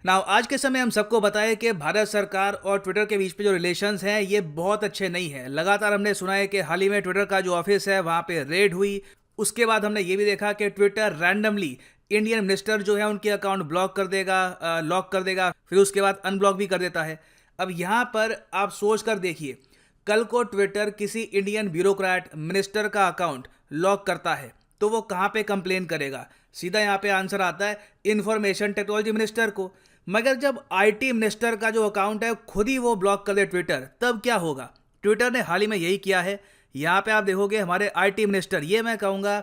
Now आज के समय हम सबको बताएं कि भारत सरकार और ट्विटर के बीच पे जो रिलेशंस हैं ये बहुत अच्छे नहीं हैं। लगातार हमने सुना है कि हाल ही में ट्विटर का जो ऑफिस है वहाँ पे रेड हुई। उसके बाद हमने ये भी देखा कि ट्विटर रैंडमली इंडियन मिनिस्टर जो है उनके अकाउंट ब्लॉक कर देगा, लॉक कर देगा, फिर उसके बाद अनब्लॉक भी कर देता है। अब यहाँ पर आप सोच कर देखिए, कल को ट्विटर किसी इंडियन ब्यूरोक्रेट मिनिस्टर का अकाउंट लॉक करता है तो वो कहाँ पे कंप्लेन करेगा? सीधा यहाँ पे आंसर आता है इंफॉर्मेशन टेक्नोलॉजी मिनिस्टर को। मगर जब आईटी मिनिस्टर का जो अकाउंट है खुद ही वो ब्लॉक कर दे ट्विटर, तब क्या होगा? ट्विटर ने हाल ही में यही किया है। यहाँ पे आप देखोगे हमारे आईटी मिनिस्टर, ये मैं कहूँगा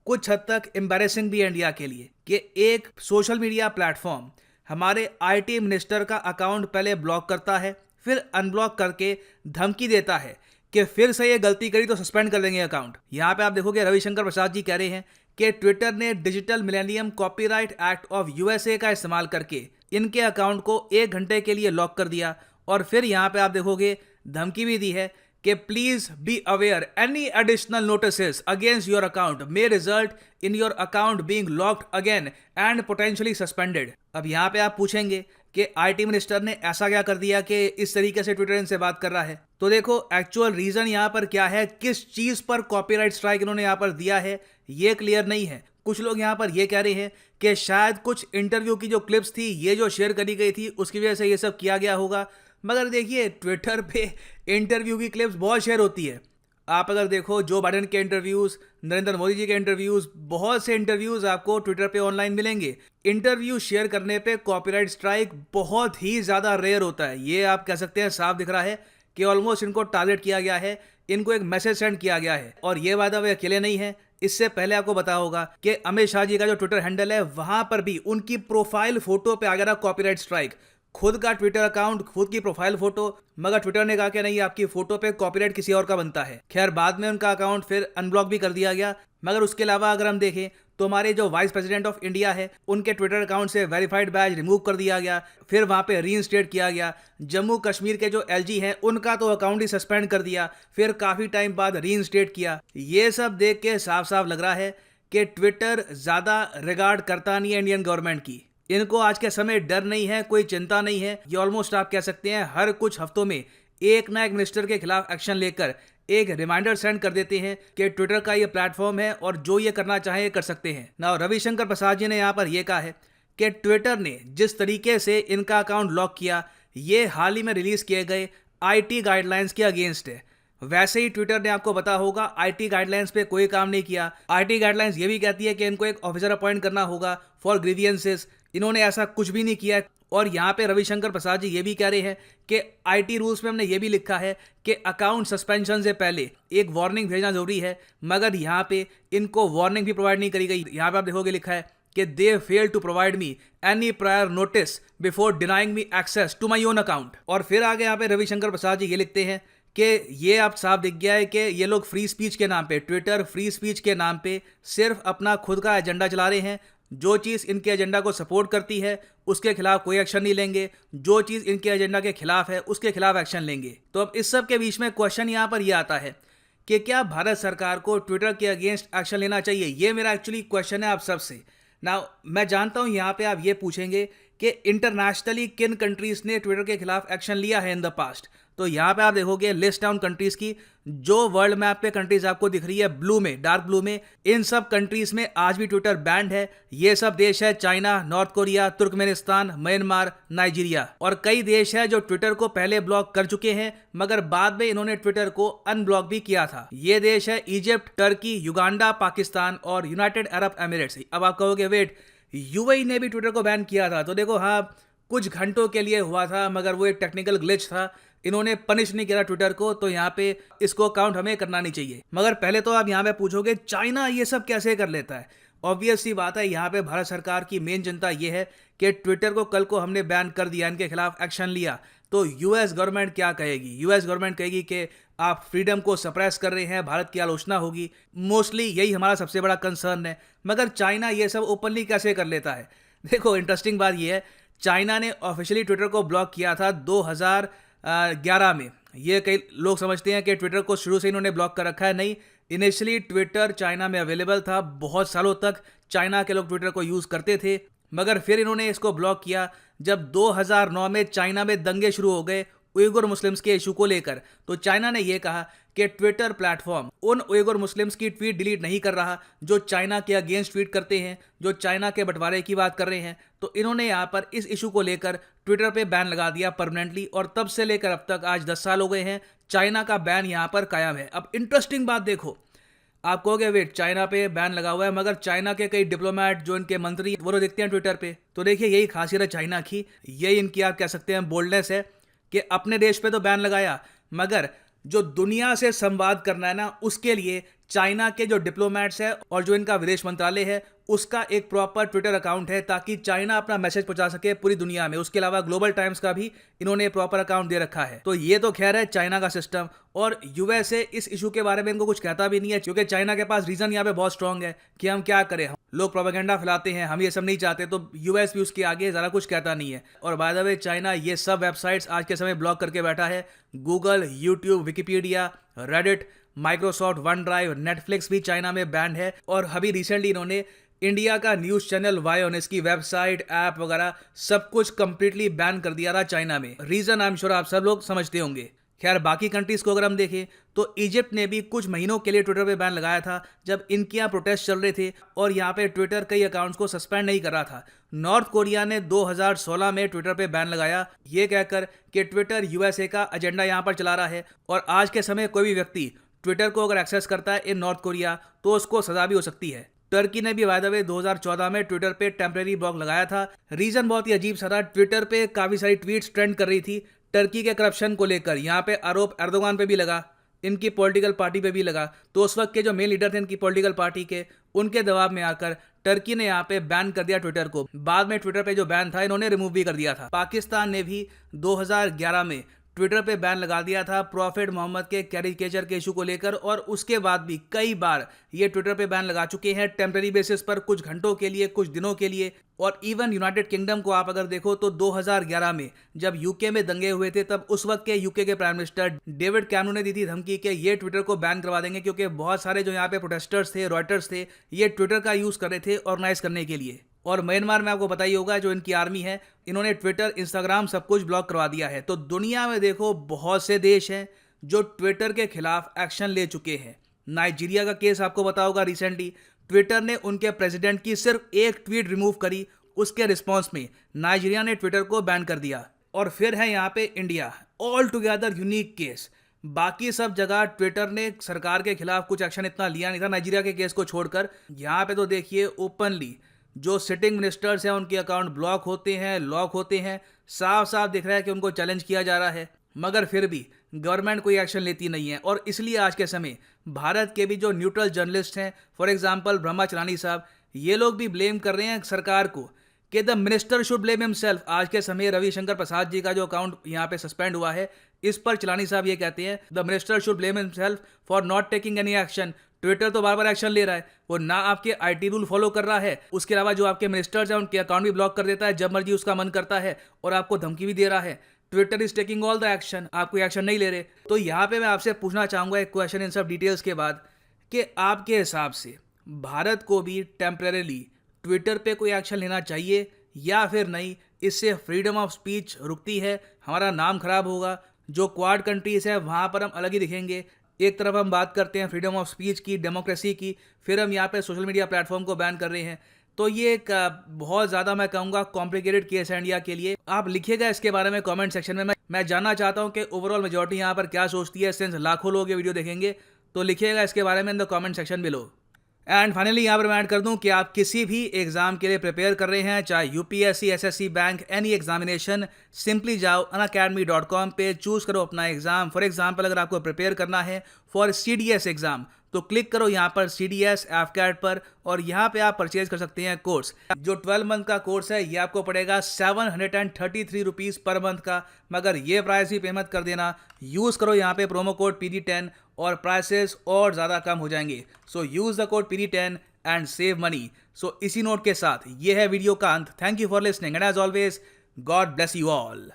कुछ हद तक एम्बैरेसिंग भी है इंडिया के लिए कि एक सोशल मीडिया प्लेटफॉर्म हमारे आईटी मिनिस्टर का अकाउंट पहले ब्लॉक करता है, फिर अनब्लॉक करके धमकी देता है कि फिर से ये गलती करी तो सस्पेंड कर देंगे अकाउंट। यहाँ पे आप देखोगे रविशंकर प्रसाद जी कह रहे हैं कि ट्विटर ने digital millennium copyright act of USA का इस्तेमाल करके इनके अकाउंट को 1 घंटे के लिए लॉक कर दिया। और फिर यहाँ पे आप देखोगे धमकी भी दी है कि please be aware any additional notices against your account may result in your account being locked again and potentially suspended. अब यहाँ पे आप पूछेंगे कि आईटी मिनिस्टर ने ऐसा क्या कर दिया कि इस तरीके से ट्विटर इनसे बात कर रहा है? तो देखो एक्चुअल रीजन यहाँ पर क्या है, किस चीज पर कॉपीराइट स्ट्राइक इन्होंने यहाँ पर दिया है ये क्लियर नहीं है। कुछ लोग यहाँ पर ये कह रहे हैं कि शायद कुछ इंटरव्यू की जो क्लिप्स थी ये जो शेयर करी गई थी उसकी वजह से ये सब किया गया होगा। मगर देखिए ट्विटर पे इंटरव्यू की क्लिप्स बहुत शेयर होती है। आप अगर देखो जो बाइडेन के इंटरव्यूज़, नरेंद्र मोदी जी के इंटरव्यूज़, बहुत से इंटरव्यूज़ आपको ट्विटर पे ऑनलाइन मिलेंगे। इंटरव्यू शेयर करने पे कॉपीराइट स्ट्राइक बहुत ही ज़्यादा रेयर होता है। ये आप कह सकते हैं साफ दिख रहा है कि ऑलमोस्ट इनको टारगेट किया गया है, इनको एक मैसेज सेंड किया गया है। और ये वादा वे अकेले नहीं है, इससे पहले आपको पता होगा कि अमित शाह जी का जो ट्विटर हैंडल है वहां पर भी उनकी प्रोफाइल फोटो पे आ गया था कॉपीराइट स्ट्राइक। खुद का ट्विटर अकाउंट, खुद की प्रोफाइल फोटो, मगर ट्विटर ने कहा कि नहीं आपकी फोटो पे कॉपीराइट किसी और का बनता है। खैर बाद में उनका अकाउंट फिर अनब्लॉक भी कर दिया गया। मगर उसके अलावा अगर हम देखें तो हमारे जो वाइस प्रेसिडेंट ऑफ इंडिया है उनके ट्विटर अकाउंट से वेरीफाइड बैज रिमूव कर दिया गया, फिर वहां पे रीइंस्टेट किया गया। जम्मू कश्मीर के जो एलजी हैं उनका तो अकाउंट ही सस्पेंड कर दिया, फिर काफी टाइम बाद रीइंस्टेट किया। ये सब देख के साफ साफ लग रहा है कि ट्विटर ज्यादा रिगार्ड करता नहीं है इंडियन गवर्नमेंट की। इनको आज के समय डर नहीं है, कोई चिंता नहीं है। ये ऑलमोस्ट आप कह सकते हैं हर कुछ हफ्तों में एक ना एक मिनिस्टर के खिलाफ एक्शन लेकर एक रिमाइंडर सेंड कर देते हैं कि ट्विटर का ये प्लेटफॉर्म है और जो ये करना चाहे कर सकते हैं ना। रविशंकर प्रसाद जी ने यहाँ पर यह कहा है कि ट्विटर ने जिस तरीके से इनका अकाउंट लॉक किया ये हाल ही में रिलीज किए गए आईटी गाइडलाइंस के अगेंस्ट है। वैसे ही ट्विटर ने आपको पता होगा आईटी गाइडलाइंस पे कोई काम नहीं किया। आईटी गाइडलाइंस ये भी कहती है कि इनको एक ऑफिसर अपॉइंट करना होगा फॉर ग्रीवियंसेस। इन्होंने ऐसा कुछ भी नहीं किया। और यहाँ पे रविशंकर प्रसाद जी ये भी कह रहे हैं कि आईटी रूल्स में हमने ये भी लिखा है कि अकाउंट सस्पेंशन से पहले एक वार्निंग भेजना जरूरी है, मगर यहाँ पे इनको वार्निंग भी प्रोवाइड नहीं करी गई। यहाँ पे आप देखोगे लिखा है कि they fail to provide me any prior notice before denying me access to my own account. और फिर आगे यहाँ पे रविशंकर प्रसाद जी ये लिखते हैं कि ये आप साफ दिख गया है कि ये लोग फ्री स्पीच के नाम पे, ट्विटर फ्री स्पीच के नाम पे सिर्फ अपना खुद का एजेंडा चला रहे हैं। जो चीज़ इनके एजेंडा को सपोर्ट करती है उसके खिलाफ कोई एक्शन नहीं लेंगे, जो चीज़ इनके एजेंडा के खिलाफ है उसके खिलाफ एक्शन लेंगे। तो अब इस सब के बीच में क्वेश्चन यहाँ पर यह आता है कि क्या भारत सरकार को ट्विटर के अगेंस्ट एक्शन लेना चाहिए? ये मेरा एक्चुअली क्वेश्चन है आप सबसे। ना मैं जानता हूँ यहाँ पे आप ये पूछेंगे कि इंटरनेशनली किन कंट्रीज ने ट्विटर के खिलाफ एक्शन लिया है इन द पास्ट। तो यहाँ पे आप देखोगे लिस्ट डाउन कंट्रीज की, जो वर्ल्ड मैप पे कंट्रीज आपको दिख रही है ब्लू में, डार्क ब्लू में, इन सब कंट्रीज में आज भी ट्विटर बैंड है। ये सब देश है China, north Korea, Turkmenistan, Myanmar, Nigeria. और कई देश है जो ट्विटर को पहले ब्लॉक कर चुके हैं मगर बाद में इन्होंने ट्विटर को अनब्लॉक भी किया था। ये देश है इजिप्ट, टर्की, युगांडा, पाकिस्तान और यूनाइटेड अरब एमिरेट्स। अब आप कहोगे वेट, यूएई ने भी ट्विटर को बैन किया था? तो देखो हाँ, कुछ घंटों के लिए हुआ था मगर वो एक टेक्निकल ग्लिच था, इन्होंने पनिश नहीं किया ट्विटर को, तो यहाँ पे इसको काउंट हमें करना नहीं चाहिए। मगर पहले तो आप यहाँ पे पूछोगे चाइना ये सब कैसे कर लेता है? ऑब्वियस सी बात है, यहाँ पे भारत सरकार की मेन चिंता ये है कि ट्विटर को कल को हमने बैन कर दिया, इनके खिलाफ एक्शन लिया तो यूएस गवर्नमेंट क्या कहेगी? यूएस गवर्नमेंट कहेगी कि आप फ्रीडम को सप्रेस कर रहे हैं, भारत की आलोचना होगी। मोस्टली यही हमारा सबसे बड़ा कंसर्न है। मगर चाइना ये सब ओपनली कैसे कर लेता है? देखो इंटरेस्टिंग बात ये है, चाइना ने ऑफिशियली ट्विटर को ब्लॉक किया था 2011 में। ये कई लोग समझते हैं कि ट्विटर को शुरू से इन्होंने ब्लॉक कर रखा है, नहीं। इनिशियली ट्विटर चाइना में अवेलेबल था, बहुत सालों तक चाइना के लोग ट्विटर को यूज़ करते थे। मगर फिर इन्होंने इसको ब्लॉक किया जब 2009 में चाइना में दंगे शुरू हो गए उइगुर मुस्लिम्स के इशू को लेकर। तो चाइना ने यह कहा कि ट्विटर प्लेटफॉर्म उन उइगुर मुस्लिम्स की ट्वीट डिलीट नहीं कर रहा जो चाइना के अगेंस्ट ट्वीट करते हैं, जो चाइना के बंटवारे की बात कर रहे हैं। तो इन्होंने यहाँ पर इस इशू को लेकर ट्विटर पे बैन लगा दिया परमानेंटली, और तब से लेकर अब तक आज 10 साल हो गए हैं, चाइना का बैन यहाँ पर कायम है। अब इंटरेस्टिंग बात देखो, आप कहोगे वेट चाइना पे बैन लगा हुआ है मगर चाइना के कई डिप्लोमेट जो इनके मंत्री वो दिखते हैं ट्विटर पे। तो देखिए यही खासियत है चाइना की, यही इनकी आप कह सकते हैं बोल्डनेस है कि अपने देश पे तो बैन लगाया मगर जो दुनिया से संवाद करना है ना उसके लिए चाइना के जो डिप्लोमेट्स है और जो इनका विदेश मंत्रालय है उसका एक प्रॉपर ट्विटर अकाउंट है ताकि चाइना अपना मैसेज पहुंचा सके पूरी दुनिया में। उसके अलावा ग्लोबल टाइम्स का भी इन्होंने प्रॉपर अकाउंट दे रखा है। तो ये तो खैर है चाइना का सिस्टम, और यूएसए इस इशू के बारे में इनको कुछ कहता भी नहीं है क्योंकि चाइना के पास रीजन यहाँ पे बहुत स्ट्रांग है कि हम क्या करें, लोग प्रोपेगेंडा फैलाते हैं, हम ये सब नहीं चाहते। तो यूएस भी उसके आगे ज़्यादा कुछ कहता नहीं है। और बाय द वे चाइना ये सब वेबसाइट्स आज के समय ब्लॉक करके बैठा है। Google, YouTube, Wikipedia, Reddit, Microsoft, one drive, Netflix भी चाइना में बैन है। और अभी रिसेंटली इन्होंने इंडिया का न्यूज़ चैनल वायोन, इसकी वेबसाइट, ऐप वगैरह सब कुछ कंप्लीटली बैन कर दिया था चाइना में। रीज़न आई एम श्योर आप सब लोग समझते होंगे। खैर बाकी कंट्रीज़ को अगर हम देखें तो इजिप्ट ने भी कुछ महीनों के लिए ट्विटर पे बैन लगाया था जब इनके यहाँ प्रोटेस्ट चल रहे थे और यहाँ पे ट्विटर कई अकाउंट्स को सस्पेंड नहीं कर रहा था। नॉर्थ कोरिया ने 2016 में ट्विटर पे बैन लगाया ये कहकर कि ट्विटर यूएसए का एजेंडा यहाँ पर चला रहा है, और आज के समय कोई भी व्यक्ति ट्विटर को अगर एक्सेस करता है इन नॉर्थ कोरिया तो उसको सजा भी हो सकती है। टर्की ने भी बाय द वे 2014 में ट्विटर पे टेम्परेरी ब्लॉक लगाया था। रीजन बहुत ही अजीब सा था, ट्विटर पे काफी सारी ट्वीट्स ट्रेंड कर रही थी टर्की के करप्शन को लेकर। यहाँ पे आरोप एर्दोगान पे भी लगा, इनकी पॉलिटिकल पार्टी पे भी लगा। तो उस वक्त के जो मेन लीडर थे इनकी पॉलिटिकल पार्टी के, उनके दबाव में आकर टर्की ने यहाँ पे बैन कर दिया ट्विटर को। बाद में ट्विटर पे जो बैन था इन्होंने रिमूव भी कर दिया था। पाकिस्तान ने भी 2011 में ट्विटर पे बैन लगा दिया था प्रॉफिट मोहम्मद के कैरिकेचर के इशू को लेकर, और उसके बाद भी कई बार ये ट्विटर पे बैन लगा चुके हैं टेम्परेरी बेसिस पर, कुछ घंटों के लिए, कुछ दिनों के लिए। और इवन यूनाइटेड किंगडम को आप अगर देखो तो 2011 में जब यूके में दंगे हुए थे तब उस वक्त के यूके के प्राइम मिनिस्टर डेविड कैमरून ने दी थी धमकी कि ये ट्विटर को बैन करवा देंगे क्योंकि बहुत सारे जो यहाँ पे प्रोटेस्टर्स थे, रॉयटर्स थे, ये ट्विटर का यूज कर रहे थे ऑर्गेनाइज करने के लिए। और म्यांमार में आपको पता ही होगा जो इनकी आर्मी है, इन्होंने ट्विटर, इंस्टाग्राम सब कुछ ब्लॉक करवा दिया है। तो दुनिया में देखो बहुत से देश हैं जो ट्विटर के खिलाफ एक्शन ले चुके हैं। नाइजीरिया का केस आपको पता होगा, रिसेंटली ट्विटर ने उनके प्रेसिडेंट की सिर्फ एक ट्वीट रिमूव करी, उसके रिस्पॉन्स में नाइजीरिया ने ट्विटर को बैन कर दिया। और फिर है यहाँ पे India, all together unique case. बाकी सब जगह ट्विटर ने सरकार के खिलाफ कुछ एक्शन इतना लिया नहीं था नाइजीरिया के केस को छोड़कर। यहाँ पे तो देखिए ओपनली जो सिटिंग मिनिस्टर्स हैं उनके अकाउंट ब्लॉक होते हैं, लॉक होते हैं, साफ साफ दिख रहा है कि उनको चैलेंज किया जा रहा है, मगर फिर भी गवर्नमेंट कोई एक्शन लेती नहीं है। और इसलिए आज के समय भारत के भी जो न्यूट्रल जर्नलिस्ट हैं, फॉर एग्जांपल ब्रह्मा चलानी साहब, ये लोग भी ब्लेम कर रहे हैं सरकार को कि the minister should blame himself. आज के समय रविशंकर प्रसाद जी का जो अकाउंट यहाँ पे सस्पेंड हुआ है, इस पर चलानी साहब ये कहते हैं the minister should blame himself for not taking any action. Twitter तो बार बार एक्शन ले रहा है, वो ना आपके आईटी रूल फॉलो कर रहा है, उसके अलावा जो आपके मिनिस्टर्स हैं उनके अकाउंट भी ब्लॉक कर देता है जब मर्जी उसका मन करता है, और आपको धमकी भी दे रहा है। Twitter is taking all the action, आप कोई एक्शन नहीं ले रहे। तो यहाँ पे मैं आपसे पूछना चाहूँगा एक क्वेश्चन इन सब डिटेल्स के बाद कि आपके हिसाब से भारत को भी टेम्परेरीली ट्विटर पे कोई एक्शन लेना चाहिए या फिर नहीं? इससे फ्रीडम ऑफ स्पीच रुकती है, हमारा नाम खराब होगा, जो क्वाड कंट्रीज है वहाँ पर हम अलग ही दिखेंगे। एक तरफ हम बात करते हैं फ्रीडम ऑफ स्पीच की, डेमोक्रेसी की, फिर हम यहाँ पे सोशल मीडिया प्लेटफॉर्म को बैन कर रहे हैं। तो ये एक बहुत ज़्यादा मैं कहूँगा कॉम्प्लिकेटेड केस है इंडिया के लिए। आप लिखिएगा इसके बारे में कमेंट सेक्शन में। मैं जानना चाहता हूँ कि ओवरऑल मेजॉरिटी यहाँ पर क्या सोचती है, सिंस लाखों लोग ये वीडियो देखेंगे। तो लिखिएगा इसके बारे में in the comment section below. And finally यहाँ पर मैं ऐड कर दूं कि आप किसी भी एग्जाम के लिए प्रिपेयर कर रहे हैं, चाहे UPSC, SSC, bank, any examination, simply जाओ unacademy.com पे, चूज करो अपना एग्जाम। फॉर एग्जाम्पल अगर आपको प्रिपेयर करना है फॉर CDS एग्जाम तो क्लिक करो यहाँ पर CDS AFCAT पर, और यहाँ पे आप परचेज कर सकते हैं कोर्स। जो 12 मंथ का कोर्स है ये आपको पड़ेगा 733 रुपीज़ पर मंथ का, मगर ये प्राइस भी पेमेंट कर देना। यूज़ करो यहाँ पे प्रोमो कोड PD10 और प्राइसेस और ज़्यादा कम हो जाएंगे। So use the code PD10 and save money. So इसी नोट के साथ ये है वीडियो का अंत। Thank you for listening and as always God bless you all.